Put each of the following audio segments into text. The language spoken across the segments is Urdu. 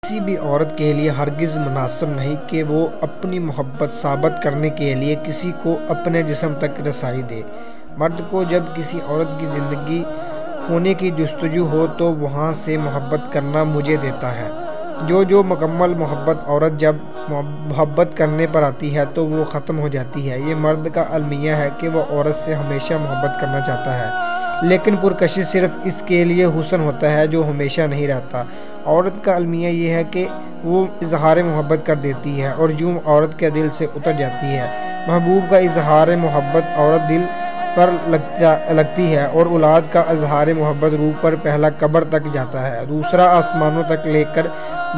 کسی بھی عورت کے لیے ہرگز مناسب نہیں کہ وہ اپنی محبت ثابت کرنے کے لیے کسی کو اپنے جسم تک رسائی دے۔ مرد کو جب کسی عورت کی زندگی ہونے کی جستجو ہو تو وہاں سے محبت کرنا مجھے دیتا ہے۔ جو مکمل محبت عورت جب محبت کرنے پر آتی ہے تو وہ ختم ہو جاتی ہے۔ یہ مرد کا المیہ ہے کہ وہ عورت سے ہمیشہ محبت کرنا چاہتا ہے، لیکن پرکشش صرف اس کے لیے حسن ہوتا ہے جو ہمیشہ نہیں رہتا۔ عورت کا المیہ یہ ہے کہ وہ اظہار محبت کر دیتی ہے اور یوں عورت کے دل سے اتر جاتی ہے۔ محبوب کا اظہار محبت عورت دل پر لگتی ہے اور اولاد کا اظہار محبت روح پر پہلا قبر تک جاتا ہے، دوسرا آسمانوں تک لے کر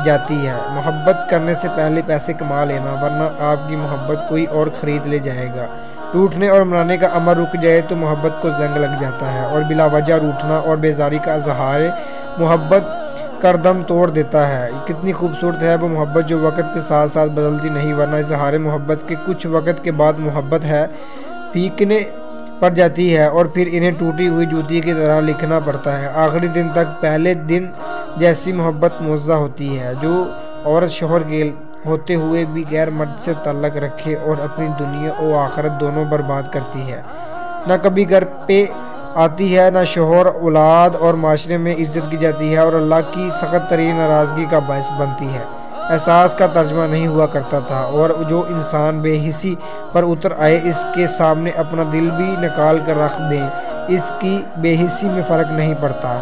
جاتی ہے۔ محبت کرنے سے پہلے پیسے کما لینا، ورنہ آپ کی محبت کوئی اور خرید لے جائے گا۔ روٹھنے اور منانے کا عمل رک جائے تو محبت کو زنگ لگ جاتا ہے، اور بلا وجہ روٹھنا اور بیزاری کا اظہار محبت کردم توڑ دیتا ہے۔ کتنی خوبصورت ہے وہ محبت جو وقت کے ساتھ ساتھ بدلتی نہیں، ورنہ اظہار محبت کے کچھ وقت کے بعد محبت ہے پھیکنے پڑ جاتی ہے اور پھر انہیں ٹوٹی ہوئی جوتی کی طرح لکھنا پڑتا ہے۔ آخری دن تک پہلے دن جیسی محبت معجزہ ہوتی ہے۔ جو عورت شوہر کے ہوتے ہوئے بھی غیر مرد سے تعلق رکھے اور اپنی دنیا و آخرت دونوں برباد کرتی ہے، نہ کبھی گھر پہ آتی ہے، نہ شوہر، اولاد اور معاشرے میں عزت کی جاتی ہے، اور اللہ کی سخت ترین ناراضگی کا باعث بنتی ہے۔ احساس کا ترجمہ نہیں ہوا کرتا تھا، اور جو انسان بے حسی پر اتر آئے اس کے سامنے اپنا دل بھی نکال کر رکھ دیں، اس کی بے حسی میں فرق نہیں پڑتا۔